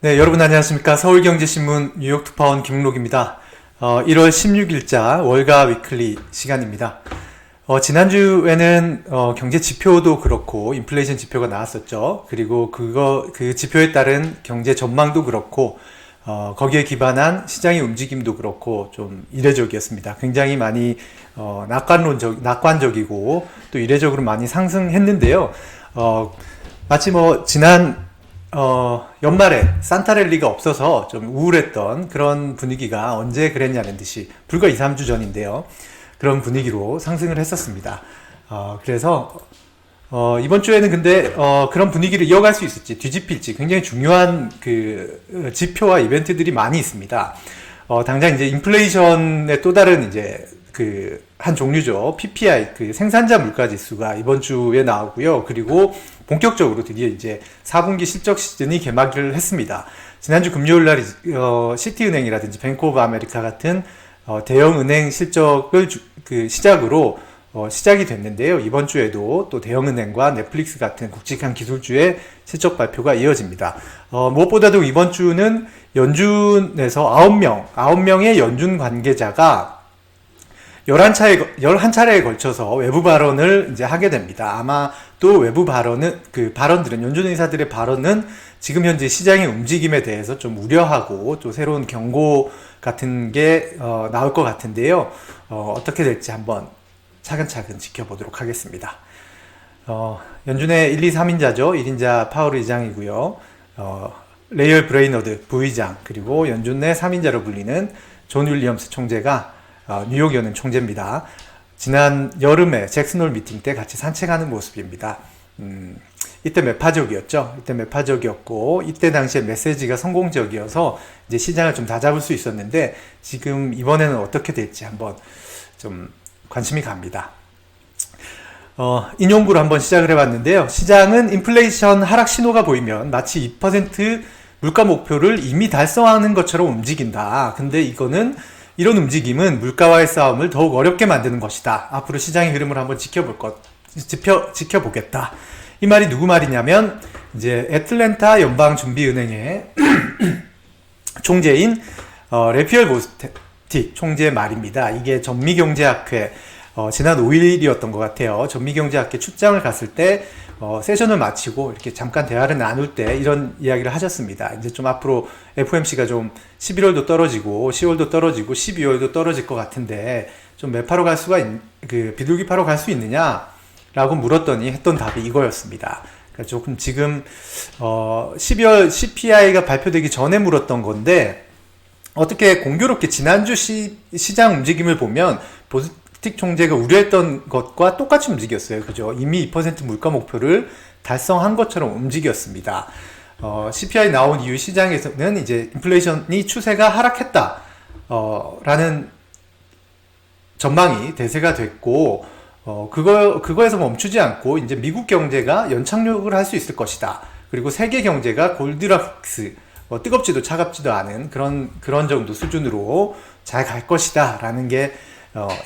네, 여러분 안녕하십니까. 서울경제신문 뉴욕 특파원 김록입니다. 1월 16일자 월가 위클리 시간입니다. 지난주에는 경제 지표도 그렇고 인플레이션 지표가 나왔었죠. 그리고 그 지표에 따른 경제 전망도 그렇고 거기에 기반한 시장의 움직임도 그렇고 좀 이례적이었습니다. 굉장히 많이 낙관적이고 또 이례적으로 많이 상승했는데요. 마치 지난 연말에 산타랠리가 없어서 좀 우울했던 그런 분위기가 언제 그랬냐는 듯이 불과 2, 3주 전인데요. 그런 분위기로 상승을 했었습니다. 그래서 이번 주에는 근데 그런 분위기를 이어갈 수 있을지 뒤집힐지 굉장히 중요한 그 지표와 이벤트들이 많이 있습니다. 당장 이제 인플레이션의 또 다른 이제 그 한 종류죠. PPI 그 생산자 물가 지수가 이번 주에 나오고요. 그리고 본격적으로 드디어 이제 4분기 실적 시즌이 개막을 했습니다. 지난주 금요일 날 시티은행이라든지 뱅크 오브 아메리카 같은 대형 은행 실적을 시작으로 시작이 됐는데요. 이번 주에도 또 대형은행과 넷플릭스 같은 굵직한 기술주의 실적 발표가 이어집니다. 무엇보다도 이번 주는 연준에서 9명의 연준 관계자가 11차례에 걸쳐서 외부 발언을 이제 하게 됩니다. 아마 또 외부 발언들은, 연준 의사들의 발언은 지금 현재 시장의 움직임에 대해서 좀 우려하고 또 새로운 경고 같은 게 나올 것 같은데요. 어떻게 될지 한번 차근차근 지켜보도록 하겠습니다. 연준의 1, 2, 3인자죠. 1인자 파월 의장이고요. 레이얼 브레이너드 부의장, 그리고 연준 내 3인자로 불리는 존 윌리엄스 총재가 뉴욕 연은 총재입니다. 지난 여름에 잭슨홀 미팅 때 같이 산책하는 모습입니다. 이때 매파적이었죠. 이때 매파적이었고, 이때 당시에 메시지가 성공적이어서 이제 시장을 좀 다잡을 수 있었는데, 지금 이번에는 어떻게 될지 한번 좀 관심이 갑니다. 인용구로 한번 시작을 해봤는데요. 시장은 인플레이션 하락 신호가 보이면 마치 2% 물가 목표를 이미 달성하는 것처럼 움직인다. 근데 이런 움직임은 물가와의 싸움을 더욱 어렵게 만드는 것이다. 앞으로 시장의 흐름을 한번 지켜보겠다. 이 말이 누구 말이냐면, 이제 애틀랜타 연방준비은행의 총재인 레피얼 보스틱 총재의 말입니다. 이게 전미경제학회 지난 5일이었던 것 같아요. 전미경제학회 출장을 갔을 때 세션을 마치고 이렇게 잠깐 대화를 나눌 때 이런 이야기를 하셨습니다. 이제 좀 앞으로 FOMC가 좀 11월도 떨어지고 10월도 떨어지고 12월도 떨어질 것 같은데 좀 매파로 갈 수가 비둘기파로 갈 수 있느냐? 라고 물었더니 했던 답이 이거였습니다. 그러니까 조금 지금 12월 CPI가 발표되기 전에 물었던 건데, 어떻게 공교롭게 지난주 시장 움직임을 보면 보스틱 총재가 우려했던 것과 똑같이 움직였어요. 그죠? 이미 2% 물가 목표를 달성한 것처럼 움직였습니다. CPI 나온 이후 시장에서는 이제 인플레이션이 추세가 하락했다 라는 전망이 대세가 됐고, 그거에서 멈추지 않고 이제 미국 경제가 연착륙을 할 수 있을 것이다. 그리고 세계 경제가 골디락스, 뜨겁지도 차갑지도 않은 그런 정도 수준으로 잘 갈 것이다 라는 게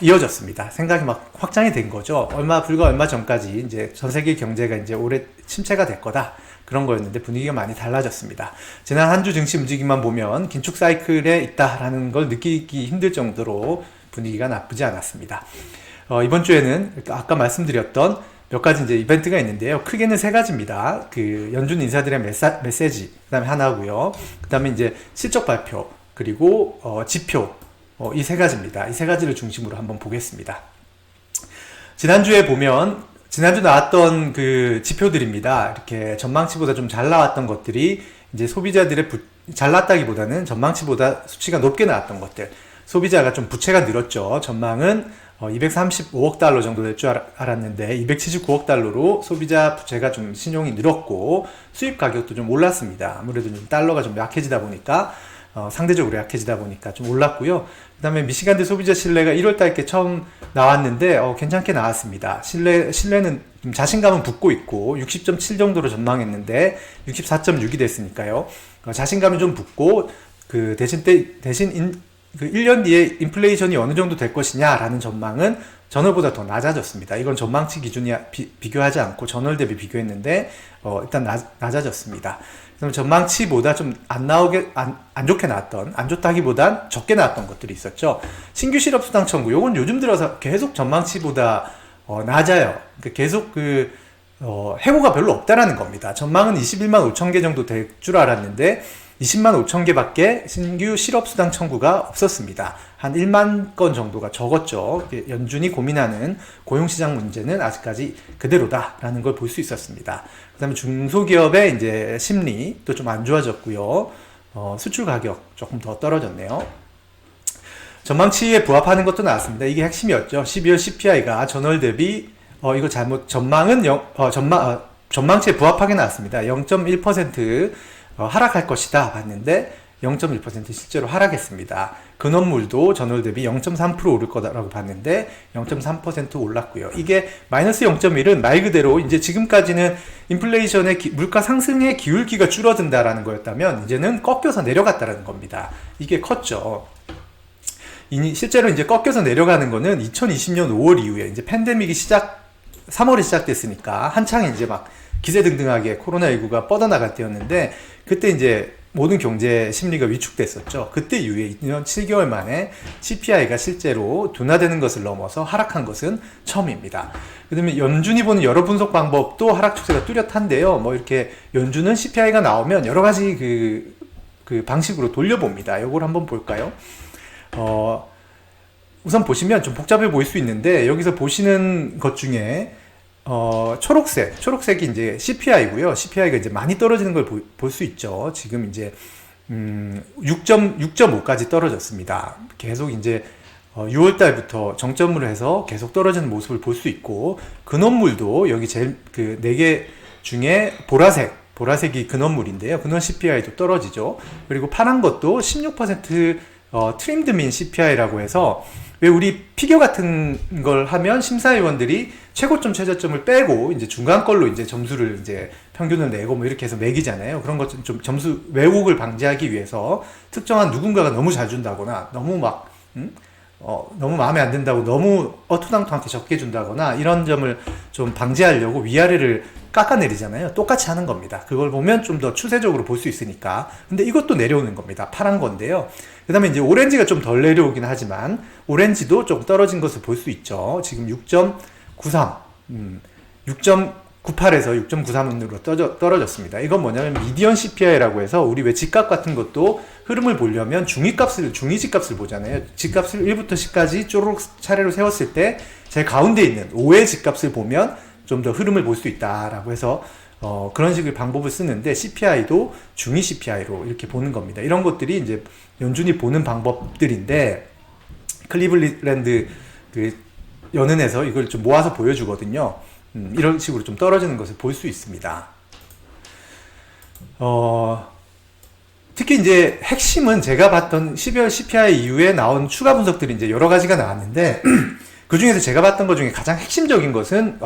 이어졌습니다. 생각이 막 확장이 된 거죠. 불과 얼마 전까지 이제 전 세계 경제가 이제 올해 침체가 될 거다. 그런 거였는데 분위기가 많이 달라졌습니다. 지난 한 주 증시 움직임만 보면 긴축 사이클에 있다라는 걸 느끼기 힘들 정도로 분위기가 나쁘지 않았습니다. 이번 주에는 아까 말씀드렸던 몇 가지 이제 이벤트가 있는데요. 크게는 세 가지입니다. 그 연준 인사들의 메시지, 그다음에 하나고요. 그다음에 이제 실적 발표, 그리고 지표, 이 세 가지입니다. 이 세 가지를 중심으로 한번 보겠습니다. 지난주 나왔던 그 지표들입니다. 이렇게 전망치보다 좀 잘 나왔던 것들이 이제 소비자들의 잘 나왔다기보다는 전망치보다 수치가 높게 나왔던 것들. 소비자가 좀 부채가 늘었죠. 전망은 235억 달러 정도 될 줄 알았는데 279억 달러로 소비자 부채가 좀 신용이 늘었고, 수입 가격도 좀 올랐습니다. 아무래도 좀 달러가 좀 약해지다 보니까 상대적으로 약해지다 보니까 좀 올랐고요. 그 다음에 미시간대 소비자 신뢰가 1월달께 처음 나왔는데 괜찮게 나왔습니다. 신뢰는 좀 자신감은 붙고 있고 60.7 정도로 전망했는데 64.6이 됐으니까요. 자신감이 좀 붙고 대신 1년 뒤에 인플레이션이 어느 정도 될 것이냐라는 전망은 전월보다 더 낮아졌습니다. 이건 전망치 기준이 비교하지 않고 전월 대비 비교했는데 일단 낮아졌습니다. 그다음에 전망치보다 좀 안 좋게 나왔던, 안 좋다기보단 적게 나왔던 것들이 있었죠. 신규 실업수당 청구, 요건 요즘 들어서 계속 전망치보다 낮아요. 그러니까 계속 해고가 별로 없다라는 겁니다. 전망은 21만 5천 개 정도 될 줄 알았는데 20만 5천 개밖에 신규 실업수당 청구가 없었습니다. 한 1만 건 정도가 적었죠. 연준이 고민하는 고용시장 문제는 아직까지 그대로다라는 걸 볼 수 있었습니다. 그 다음에 중소기업의 이제 심리도 좀 안 좋아졌고요. 수출 가격 조금 더 떨어졌네요. 전망치에 부합하는 것도 나왔습니다. 이게 핵심이었죠. 12월 CPI가 전월 대비 이거 잘못 전망치에 부합하게 나왔습니다. 0.1% 하락할 것이다 봤는데 0.1% 실제로 하락했습니다. 근원물도 전월 대비 0.3% 오를 거라고 봤는데 0.3% 올랐고요. 이게 마이너스 0.1은 말 그대로 이제 지금까지는 인플레이션의 물가 상승의 기울기가 줄어든다라는 거였다면 이제는 꺾여서 내려갔다라는 겁니다. 이게 컸죠. 실제로 이제 꺾여서 내려가는 거는 2020년 5월 이후에 이제 팬데믹이 3월에 시작됐으니까 한창 이제 막 기세등등하게 코로나19가 뻗어나갈 때였는데 그때 이제 모든 경제 심리가 위축됐었죠. 그때 이후에 2년 7개월 만에 CPI가 실제로 둔화되는 것을 넘어서 하락한 것은 처음입니다. 그 다음에 연준이 보는 여러 분석 방법도 하락 추세가 뚜렷한데요. 뭐 이렇게 연준은 CPI가 나오면 여러 가지 그 방식으로 돌려봅니다. 이걸 한번 볼까요? 우선 보시면 좀 복잡해 보일 수 있는데 여기서 보시는 것 중에 초록색이 이제 CPI고요. CPI가 이제 많이 떨어지는 걸 볼 수 있죠. 지금 이제 6.5까지 떨어졌습니다. 계속 이제 6월 달부터 정점으로 해서 계속 떨어지는 모습을 볼 수 있고 근원물도 여기 제일 그 4개 중에 보라색이 근원물인데요. 근원 CPI도 떨어지죠. 그리고 파란 것도 16% 트림드 민 CPI라고 해서 왜 우리 피겨 같은 걸 하면 심사위원들이 최고점, 최저점을 빼고 이제 중간 걸로 이제 점수를 이제 평균을 내고 뭐 이렇게 해서 매기잖아요. 그런 것 좀 점수 왜곡을 방지하기 위해서 특정한 누군가가 너무 잘 준다거나 너무 막 너무 마음에 안 든다고 너무 어투당투한테 적게 준다거나 이런 점을 좀 방지하려고 위아래를 깎아내리잖아요. 똑같이 하는 겁니다. 그걸 보면 좀 더 추세적으로 볼 수 있으니까. 근데 이것도 내려오는 겁니다. 파란 건데요. 그 다음에 이제 오렌지가 좀 덜 내려오긴 하지만 오렌지도 좀 떨어진 것을 볼 수 있죠. 지금 6.93, 6.98에서 6.93으로 떨어졌습니다. 이건 뭐냐면 미디언 CPI라고 해서 우리 왜 집값 같은 것도 흐름을 보려면 중위집값을 보잖아요. 집값을 1부터 10까지 쪼르륵 차례로 세웠을 때 제일 가운데 있는 5의 집값을 보면 좀 더 흐름을 볼 수 있다라고 해서 그런 식의 방법을 쓰는데 CPI도 중위 CPI로 이렇게 보는 겁니다. 이런 것들이 이제 연준이 보는 방법들인데 클리블랜드 그 연은에서 이걸 좀 모아서 보여주거든요. 이런 식으로 좀 떨어지는 것을 볼 수 있습니다. 특히 이제 핵심은 제가 봤던 12월 CPI 이후에 나온 추가 분석들이 이제 여러 가지가 나왔는데 그 중에서 제가 봤던 것 중에 가장 핵심적인 것은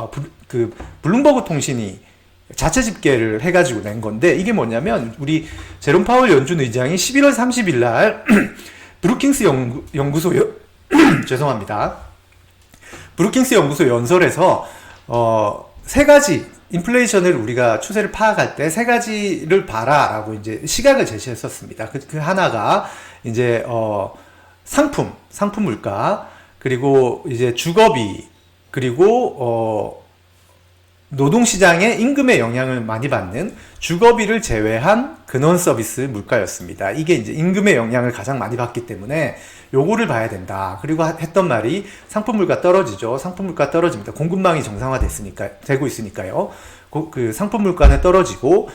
블룸버그 통신이 자체 집계를 해가지고 낸 건데 이게 뭐냐면 우리 제롬 파월 연준 의장이 11월 30일 날 브루킹스 연구소 죄송합니다. 브루킹스 연구소 연설에서 세 가지 인플레이션을 우리가 추세를 파악할 때 세 가지를 봐라라고 이제 시각을 제시했었습니다. 그 하나가 이제 상품 물가 그리고 이제 주거비 그리고 노동시장의 임금에 영향을 많이 받는 주거비를 제외한 근원 서비스 물가였습니다. 이게 이제 임금의 영향을 가장 많이 받기 때문에 요거를 봐야 된다. 그리고 했던 말이 상품 물가 떨어지죠. 상품 물가 떨어집니다. 공급망이 되고 있으니까요. 그 상품 물가는 떨어지고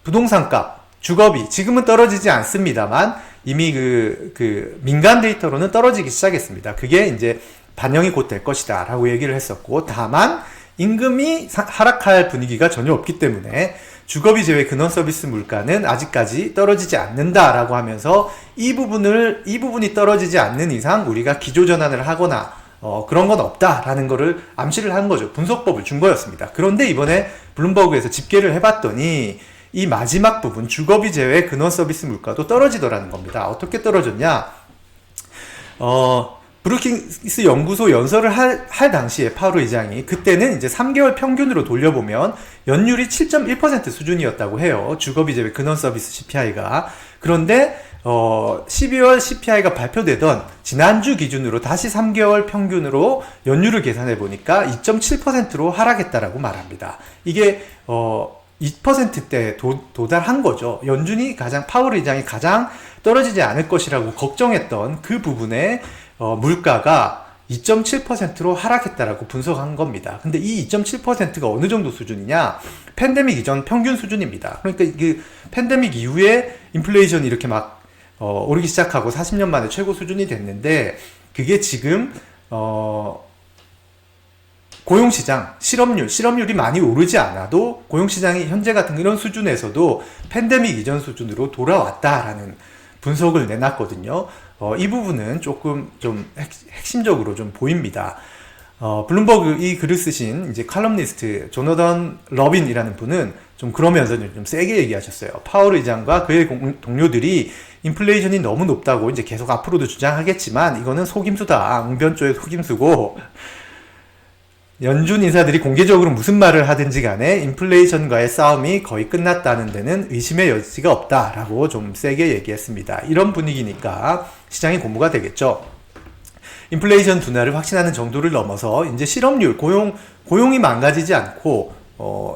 부동산 값, 주거비 지금은 떨어지지 않습니다만 이미 그 민간 데이터로는 떨어지기 시작했습니다. 그게 이제 반영이 곧 될 것이다 라고 얘기를 했었고 다만 임금이 하락할 분위기가 전혀 없기 때문에 주거비 제외 근원 서비스 물가는 아직까지 떨어지지 않는다라고 하면서 이 부분이 떨어지지 않는 이상 우리가 기조 전환을 하거나 그런 건 없다라는 거를 암시를 한 거죠. 분석법을 준 거였습니다. 그런데 이번에 블룸버그에서 집계를 해봤더니 이 마지막 부분 주거비 제외 근원 서비스 물가도 떨어지더라는 겁니다. 어떻게 떨어졌냐? 브루킹스 연구소 연설을 할 당시에 파월 의장이 그때는 이제 3개월 평균으로 돌려보면 연율이 7.1% 수준이었다고 해요. 주거비제외 근원 서비스 CPI가. 그런데 12월 CPI가 발표되던 지난주 기준으로 다시 3개월 평균으로 연율을 계산해 보니까 2.7%로 하락했다라고 말합니다. 이게 2%대 도달한 거죠. 연준이 파월 의장이 가장 떨어지지 않을 것이라고 걱정했던 그 부분에 물가가 2.7%로 하락했다라고 분석한 겁니다. 근데 이 2.7%가 어느 정도 수준이냐? 팬데믹 이전 평균 수준입니다. 그러니까 그 팬데믹 이후에 인플레이션이 이렇게 막 오르기 시작하고 40년 만에 최고 수준이 됐는데, 그게 지금 고용시장, 실업률이 많이 오르지 않아도 고용시장이 현재 같은 이런 수준에서도 팬데믹 이전 수준으로 돌아왔다라는 분석을 내놨거든요. 이 부분은 조금 좀 핵심적으로 좀 보입니다. 블룸버그 이 글을 쓰신 이제 칼럼니스트 조너던 러빈이라는 분은 좀 그러면서 좀 세게 얘기하셨어요. 파월 의장과 그의 동료들이 인플레이션이 너무 높다고 이제 계속 앞으로도 주장하겠지만 이거는 속임수다. 웅변조의 속임수고, 연준 인사들이 공개적으로 무슨 말을 하든지 간에 인플레이션과의 싸움이 거의 끝났다는 데는 의심의 여지가 없다라고 좀 세게 얘기했습니다. 이런 분위기니까 시장이 고무가 되겠죠. 인플레이션 둔화를 확신하는 정도를 넘어서 이제 실업률, 고용이 망가지지 않고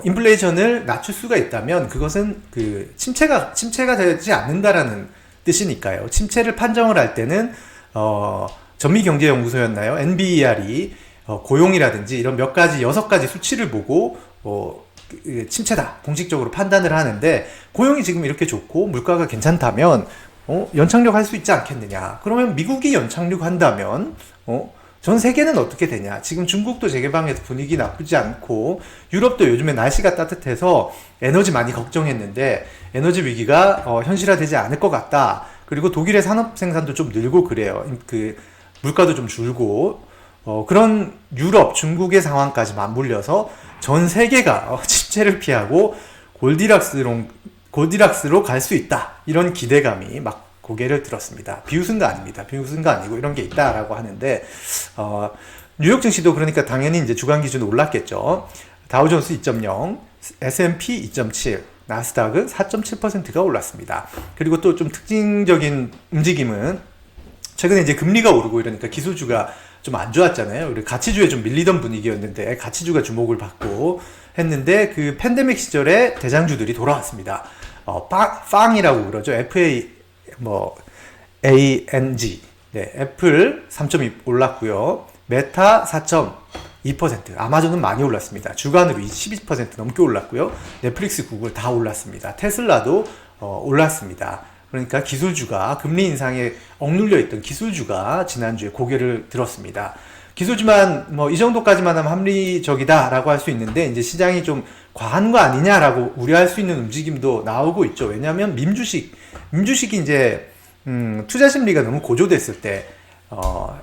인플레이션을 낮출 수가 있다면 그것은 그 침체가 되지 않는다라는 뜻이니까요. 침체를 판정을 할 때는 전미경제연구소였나요? NBER이 고용이라든지 이런 몇 가지 6가지 수치를 보고 침체다 공식적으로 판단을 하는데, 고용이 지금 이렇게 좋고 물가가 괜찮다면 연착륙 할 수 있지 않겠느냐. 그러면 미국이 연착륙 한다면 전 세계는 어떻게 되냐. 지금 중국도 재개방해서 분위기 나쁘지 않고, 유럽도 요즘에 날씨가 따뜻해서 에너지 많이 걱정했는데 에너지 위기가 현실화되지 않을 것 같다. 그리고 독일의 산업 생산도 좀 늘고 그래요. 그 물가도 좀 줄고, 그런 유럽, 중국의 상황까지 맞물려서 전 세계가 침체를 피하고 골디락스로 갈 수 있다. 이런 기대감이 막 고개를 들었습니다. 비웃은 거 아닙니다. 비웃은 거 아니고 이런 게 있다라고 하는데, 뉴욕 증시도 그러니까 당연히 이제 주간 기준 올랐겠죠. 다우존스 2.0, S&P 2.7, 나스닥은 4.7%가 올랐습니다. 그리고 또 좀 특징적인 움직임은 최근에 이제 금리가 오르고 이러니까 기술주가 좀 안 좋았잖아요. 그리고 가치주에 좀 밀리던 분위기였는데 가치주가 주목을 받고 했는데, 그 팬데믹 시절에 대장주들이 돌아왔습니다. 빵이라고 그러죠. ANG. 네, 애플 3.2 올랐고요. 메타 4.2%. 아마존은 많이 올랐습니다. 주간으로 12% 넘게 올랐고요. 넷플릭스, 구글 다 올랐습니다. 테슬라도 올랐습니다. 그러니까 기술주가, 금리 인상에 억눌려 있던 기술주가 지난주에 고개를 들었습니다. 기술주만 이 정도까지만 하면 합리적이다라고 할 수 있는데, 이제 시장이 좀 과한 거 아니냐라고 우려할 수 있는 움직임도 나오고 있죠. 왜냐하면 민주식이 이제 투자 심리가 너무 고조됐을 때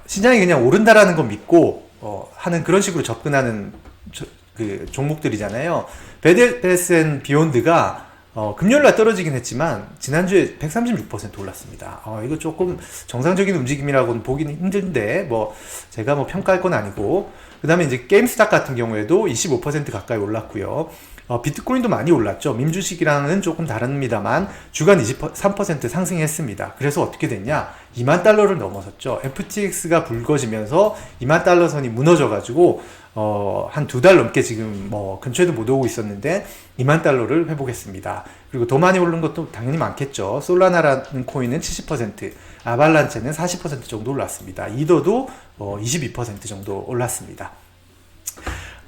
시장이 그냥 오른다라는 거 믿고 하는 그런 식으로 접근하는 그 종목들이잖아요. 베드 비욘드가 금요일날 떨어지긴 했지만 지난주에 136% 올랐습니다. 이거 조금 정상적인 움직임이라고는 보기는 힘든데 제가 평가할 건 아니고, 그 다음에 이제 게임스탑 같은 경우에도 25% 가까이 올랐고요. 비트코인도 많이 올랐죠. 민주식이랑은 조금 다릅니다만 주간 23% 상승했습니다. 그래서 어떻게 됐냐? 2만 달러를 넘어섰죠. FTX가 불거지면서 2만 달러 선이 무너져가지고 한 2달 넘게 지금 근처에도 못 오고 있었는데 2만 달러를 회복했습니다. 그리고 더 많이 오른 것도 당연히 많겠죠. 솔라나라는 코인은 70%, 아발란체는 40% 정도 올랐습니다. 이더도 22% 정도 올랐습니다.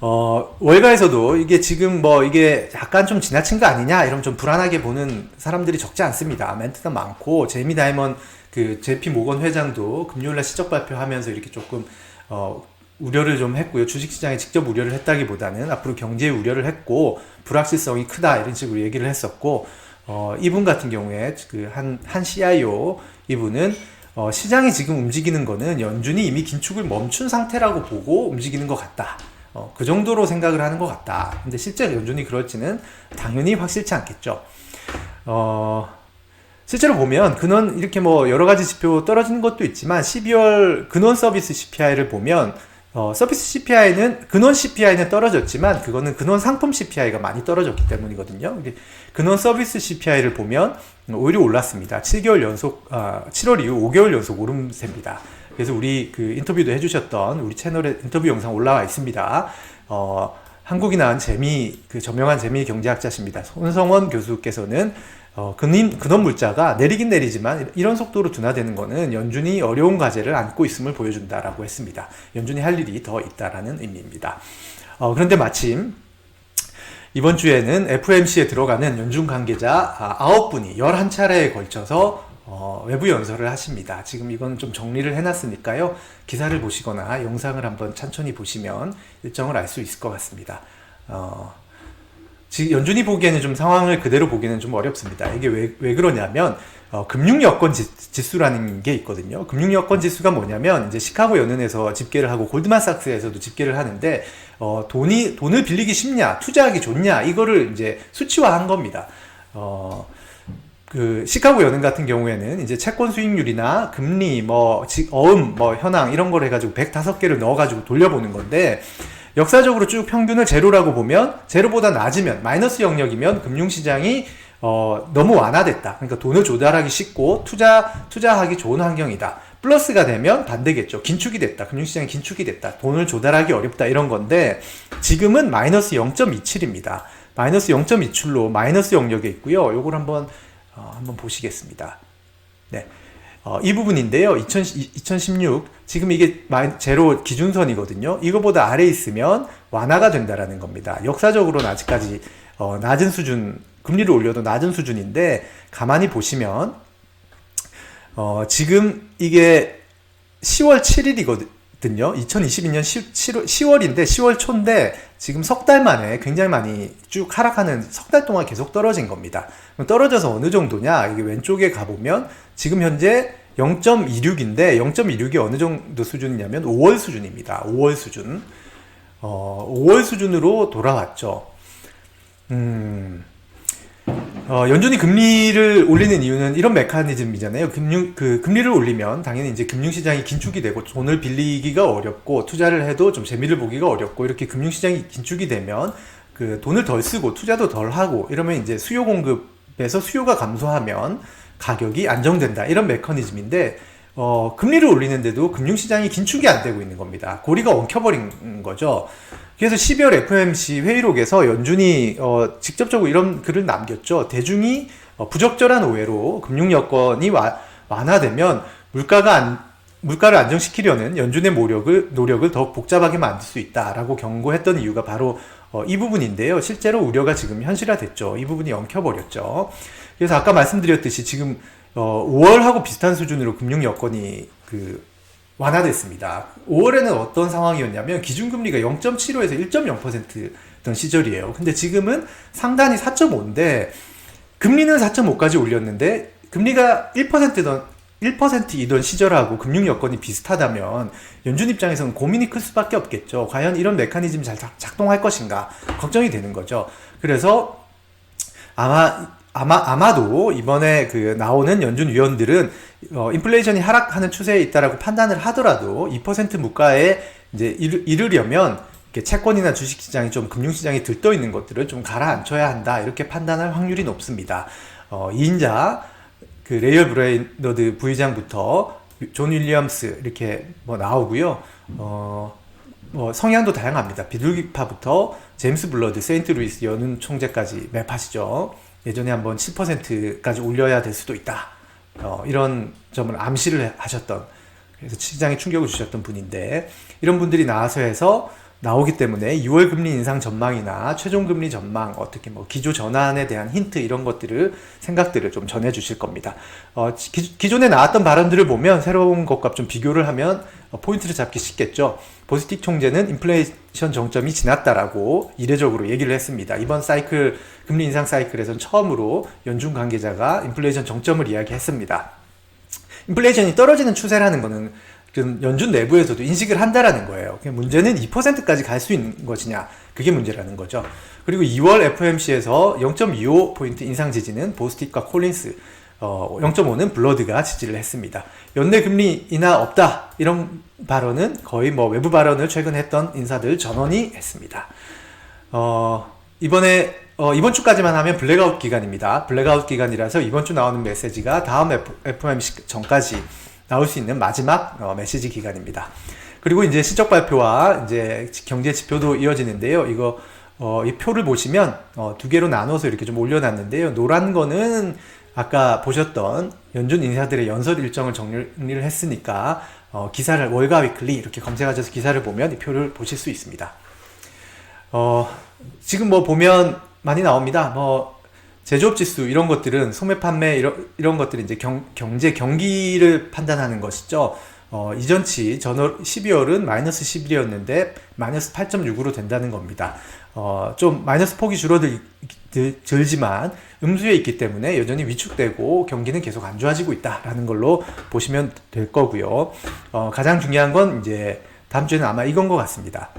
월가에서도 이게 지금 이게 약간 좀 지나친 거 아니냐 이러면 좀 불안하게 보는 사람들이 적지 않습니다. 멘트가 많고, 제이미 다이먼 그 JP 모건 회장도 금요일날 실적 발표하면서 이렇게 조금 우려를 좀 했고요. 주식시장에 직접 우려를 했다기보다는 앞으로 경제에 우려를 했고 불확실성이 크다 이런 식으로 얘기를 했었고, 이분 같은 경우에 그 한 CIO 이분은 시장이 지금 움직이는 거는 연준이 이미 긴축을 멈춘 상태라고 보고 움직이는 것 같다. 그 정도로 생각을 하는 것 같다. 근데 실제 연준이 그럴지는 당연히 확실치 않겠죠. 실제로 보면 근원 이렇게 뭐 여러 가지 지표 떨어지는 것도 있지만 12월 근원 서비스 CPI를 보면 서비스 CPI는 근원 CPI는 떨어졌지만 그거는 근원 상품 CPI가 많이 떨어졌기 때문이거든요. 근원 서비스 CPI를 보면 오히려 올랐습니다. 7개월 연속 7월 이후 5개월 연속 오름세입니다. 그래서 우리 그 인터뷰도 해주셨던 우리 채널에 인터뷰 영상 올라와 있습니다. 한국이 낳은 그 저명한 재미 경제학자십니다. 손성원 교수께서는 근원 물자가 내리긴 내리지만 이런 속도로 둔화되는 것은 연준이 어려운 과제를 안고 있음을 보여준다라고 했습니다. 연준이 할 일이 더 있다라는 의미입니다. 그런데 마침 이번 주에는 FOMC에 들어가는 연준 관계자 9분이 11차례에 걸쳐서 외부 연설을 하십니다. 지금 이건 좀 정리를 해놨으니까요. 기사를 보시거나 영상을 한번 천천히 보시면 일정을 알 수 있을 것 같습니다. 지금 연준이 보기에는 좀 상황을 그대로 보기는 좀 어렵습니다. 이게 왜 그러냐면 금융여건 지수라는 게 있거든요. 금융여건 지수가 뭐냐면 이제 시카고 연은에서 집계를 하고 골드만삭스에서도 집계를 하는데 돈을 빌리기 쉽냐, 투자하기 좋냐 이거를 이제 수치화한 겁니다. 그 시카고 연은 같은 경우에는 이제 채권 수익률이나 금리, 어음, 현황 이런 걸 해가지고 105개를 넣어가지고 돌려보는 건데. 역사적으로 쭉 평균을 제로라고 보면 제로보다 낮으면 마이너스 영역이면 금융시장이 너무 완화됐다. 그러니까 돈을 조달하기 쉽고 투자하기 좋은 환경이다. 플러스가 되면 반대겠죠. 긴축이 됐다. 금융시장이 긴축이 됐다. 돈을 조달하기 어렵다. 이런 건데 지금은 마이너스 0.27입니다. 마이너스 0.27로 마이너스 영역에 있고요. 요걸 한번 보시겠습니다. 네. 이 부분인데요. 2016 지금 이게 제로 기준선이거든요. 이거보다 아래에 있으면 완화가 된다라는 겁니다. 역사적으로는 아직까지 낮은 수준, 금리를 올려도 낮은 수준인데 가만히 보시면 지금 이게 10월 7일이거든요. 2022년 10월인데 10월 초인데 지금 석 달 만에 굉장히 많이 쭉 하락하는 석 달 동안 계속 떨어진 겁니다. 떨어져서 어느 정도냐? 이게 왼쪽에 가보면 지금 현재 0.26인데 0.26이 어느 정도 수준이냐면 5월 수준입니다. 5월 수준. 5월 수준으로 돌아왔죠. 연준이 금리를 올리는 이유는 이런 메커니즘이잖아요. 금리를 올리면 당연히 이제 금융시장이 긴축이 되고 돈을 빌리기가 어렵고 투자를 해도 좀 재미를 보기가 어렵고 이렇게 금융시장이 긴축이 되면 그 돈을 덜 쓰고 투자도 덜 하고 이러면 이제 수요 공급에서 수요가 감소하면 가격이 안정된다. 이런 메커니즘인데 금리를 올리는데도 금융시장이 긴축이 안 되고 있는 겁니다. 고리가 엉켜버린 거죠. 그래서 12월 FOMC 회의록에서 연준이 직접적으로 이런 글을 남겼죠. 대중이 부적절한 오해로 금융 여건이 완화되면 물가를 안정시키려는 연준의 노력을 더욱 복잡하게 만들 수 있다라고 경고했던 이유가 바로 이 부분인데요. 실제로 우려가 지금 현실화됐죠. 이 부분이 엉켜버렸죠. 그래서 아까 말씀드렸듯이 지금 5월하고 비슷한 수준으로 금융 여건이 완화됐습니다. 5월에는 어떤 상황이었냐면 기준금리가 0.75에서 1.0%던 시절이에요. 근데 지금은 상단이 4.5인데 금리는 4.5까지 올렸는데 금리가 1%이던 시절하고 금융 여건이 비슷하다면 연준 입장에서는 고민이 클 수밖에 없겠죠. 과연 이런 메커니즘이 잘 작동할 것인가 걱정이 되는 거죠. 그래서 아마도 이번에 나오는 연준 위원들은 인플레이션이 하락하는 추세에 있다라고 판단을 하더라도 2% 물가에 이제 이르려면 채권이나 주식시장이 좀 금융시장이 들떠 있는 것들을 좀 가라앉혀야 한다 이렇게 판단할 확률이 높습니다. 2인자 레이얼 브레이너드 부의장부터 존 윌리엄스 이렇게 나오고요. 성향도 다양합니다. 비둘기파부터 제임스 블러드 세인트루이스 연은 총재까지 매파시죠. 예전에 한번 10%까지 올려야 될 수도 있다. 이런 점을 암시를 하셨던, 그래서 시장에 충격을 주셨던 분인데, 이런 분들이 나와서 해서 나오기 때문에 6월 금리 인상 전망이나 최종 금리 전망, 어떻게 기조 전환에 대한 힌트 이런 생각들을 좀 전해 주실 겁니다. 기존에 나왔던 발언들을 보면 새로운 것과 좀 비교를 하면 포인트를 잡기 쉽겠죠. 보스틱 총재는 인플레이션 정점이 지났다라고 이례적으로 얘기를 했습니다. 이번 사이클, 금리 인상 사이클에서는 처음으로 연준 관계자가 인플레이션 정점을 이야기했습니다. 인플레이션이 떨어지는 추세라는 것은 연준 내부에서도 인식을 한다라는 거예요. 문제는 2%까지 갈 수 있는 것이냐, 그게 문제라는 거죠. 그리고 2월 FOMC에서 0.25포인트 인상 지지는 보스틱과 콜린스, 2월 FOMC 회의록에서 0.25포인트 인상 지지는 0.25포인트 인상 지지는 보스틱과 콜린스, 2월 FOMC 회의록에서 0.25포인트 인상 지지는 0.25포인트 인상 지지는 0.5는 블러드가 지지를 했습니다. 연내 금리 인하 없다 이런 발언은 거의 뭐 외부 발언을 최근 했던 인사들 전원이 했습니다. 이번 주까지만 하면 블랙아웃 기간입니다. 블랙아웃 기간이라서 이번 주 나오는 메시지가 다음 FOMC 전까지 나올 수 있는 마지막 메시지 기간입니다. 그리고 이제 실적 발표와 이제 경제 지표도 이어지는데요. 이 표를 보시면 두 개로 나눠서 이렇게 좀 올려놨는데요. 노란 거는 아까 보셨던 연준 인사들의 연설 일정을 정리를 했으니까 기사를 월가 위클리 이렇게 검색하셔서 기사를 보면 이 표를 보실 수 있습니다. 지금 뭐 보면 많이 나옵니다. 뭐 제조업 지수 이런 것들은 소매 판매 이런 것들이 이제 경제 경기를 판단하는 것이죠. 이전치 전월 12월은 마이너스 11이었는데 마이너스 8.6으로 된다는 겁니다. 좀 마이너스 폭이 줄어들지만 음수에 있기 때문에 여전히 위축되고 경기는 계속 안 좋아지고 있다라는 걸로 보시면 될 거고요. 가장 중요한 건 이제 다음 주에는 아마 이건 것 같습니다.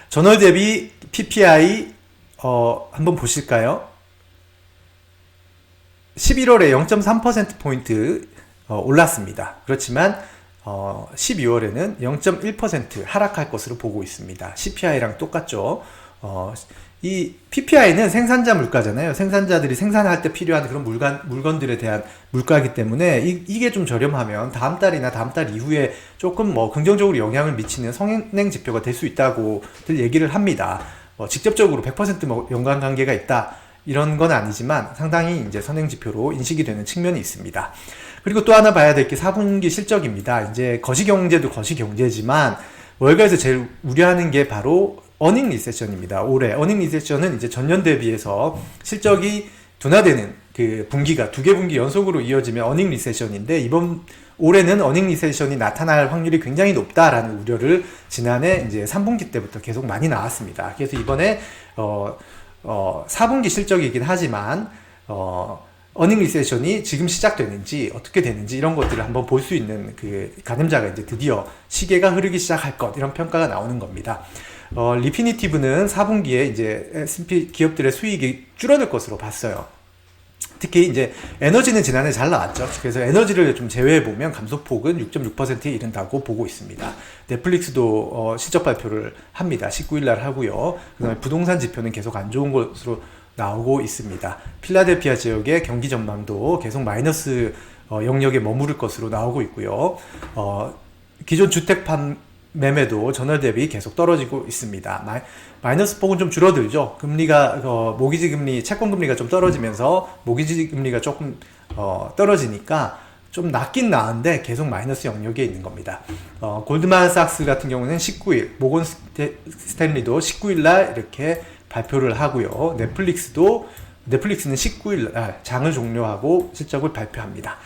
전월 대비 PPI 한번 보실까요? 11월에 0.3%포인트 올랐습니다. 그렇지만 12월에는 0.1% 하락할 것으로 보고 있습니다. CPI랑 똑같죠. 이 PPI는 생산자 물가잖아요. 생산자들이 생산할 때 필요한 그런 물건들에 대한 물가이기 때문에 이게 좀 저렴하면 다음 달이나 다음 달 이후에 조금 뭐 긍정적으로 영향을 미치는 선행 지표가 될 수 있다고들 얘기를 합니다. 직접적으로 100% 연관관계가 있다 이런 건 아니지만 상당히 이제 선행 지표로 인식이 되는 측면이 있습니다. 그리고 또 하나 봐야 될 게 4분기 실적입니다. 이제 거시경제도 거시경제지만 월가에서 제일 우려하는 게 바로 어닝 리세션입니다. 올해 어닝 리세션은 이제 전년 대비해서 실적이 둔화되는 그 분기가 두 개 분기 연속으로 이어지면 어닝 리세션인데 올해는 어닝 리세션이 나타날 확률이 굉장히 높다라는 우려를 지난해 이제 3분기 때부터 계속 많이 나왔습니다. 그래서 이번에 4분기 실적이긴 하지만 어닝 리세션이 지금 시작되는지 어떻게 되는지 이런 것들을 한번 볼 수 있는 그 가늠자가 이제 드디어 시계가 흐르기 시작할 것 이런 평가가 나오는 겁니다. 리피니티브는 4분기에 이제 S&P 기업들의 수익이 줄어들 것으로 봤어요. 특히 이제 에너지는 지난해 잘 나왔죠. 그래서 에너지를 좀 제외해 보면 감소폭은 6.6%에 이른다고 보고 있습니다. 넷플릭스도 실적 발표를 합니다. 19일 날 하고요. 그다음에 부동산 지표는 계속 안 좋은 것으로 나오고 있습니다. 필라델피아 지역의 경기 전망도 계속 마이너스 영역에 머무를 것으로 나오고 있고요. 기존 주택 매매도 전월 대비 계속 떨어지고 있습니다. 마이너스 폭은 좀 줄어들죠. 금리가 모기지 금리, 채권 금리가 좀 떨어지면서 모기지 금리가 조금 떨어지니까 좀 낮긴 나은데 계속 마이너스 영역에 있는 겁니다. 골드만삭스 같은 경우는 19일, 모건 스탠리도 19일 날 이렇게 발표를 하고요. 넷플릭스는 19일 날 장을 종료하고 실적을 발표합니다.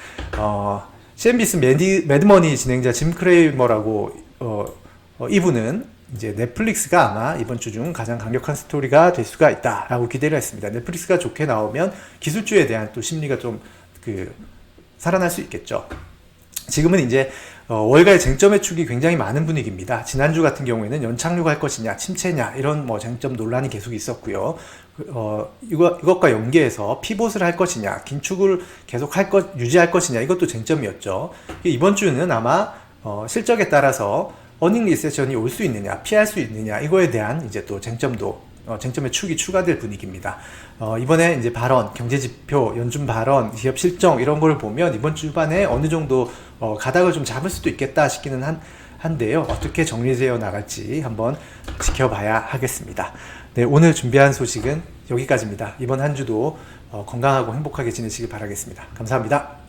CNBC 매드머니 진행자 짐 크레이머라고 이분은 이제 넷플릭스가 아마 이번 주 중 가장 강력한 스토리가 될 수가 있다라고 기대를 했습니다. 넷플릭스가 좋게 나오면 기술주에 대한 또 심리가 좀 살아날 수 있겠죠. 지금은 이제 월가의 쟁점의 축이 굉장히 많은 분위기입니다. 지난주 같은 경우에는 연착륙할 것이냐, 침체냐 이런 뭐 쟁점 논란이 계속 있었고요. 이것과 연계해서 피봇을 할 것이냐, 긴축을 계속 유지할 것이냐 이것도 쟁점이었죠. 이번 주는 아마 실적에 따라서 어닝 리세션이 올 수 있느냐, 피할 수 있느냐 이거에 대한 이제 또 쟁점의 축이 추가될 분위기입니다. 이번에 이제 발언, 경제지표, 연준 발언, 기업 실적 이런 걸 보면 이번 주반에 어느 정도 가닥을 좀 잡을 수도 있겠다 싶기는 한데요. 어떻게 정리되어 나갈지 한번 지켜봐야 하겠습니다. 네, 오늘 준비한 소식은 여기까지입니다. 이번 한 주도 건강하고 행복하게 지내시길 바라겠습니다. 감사합니다.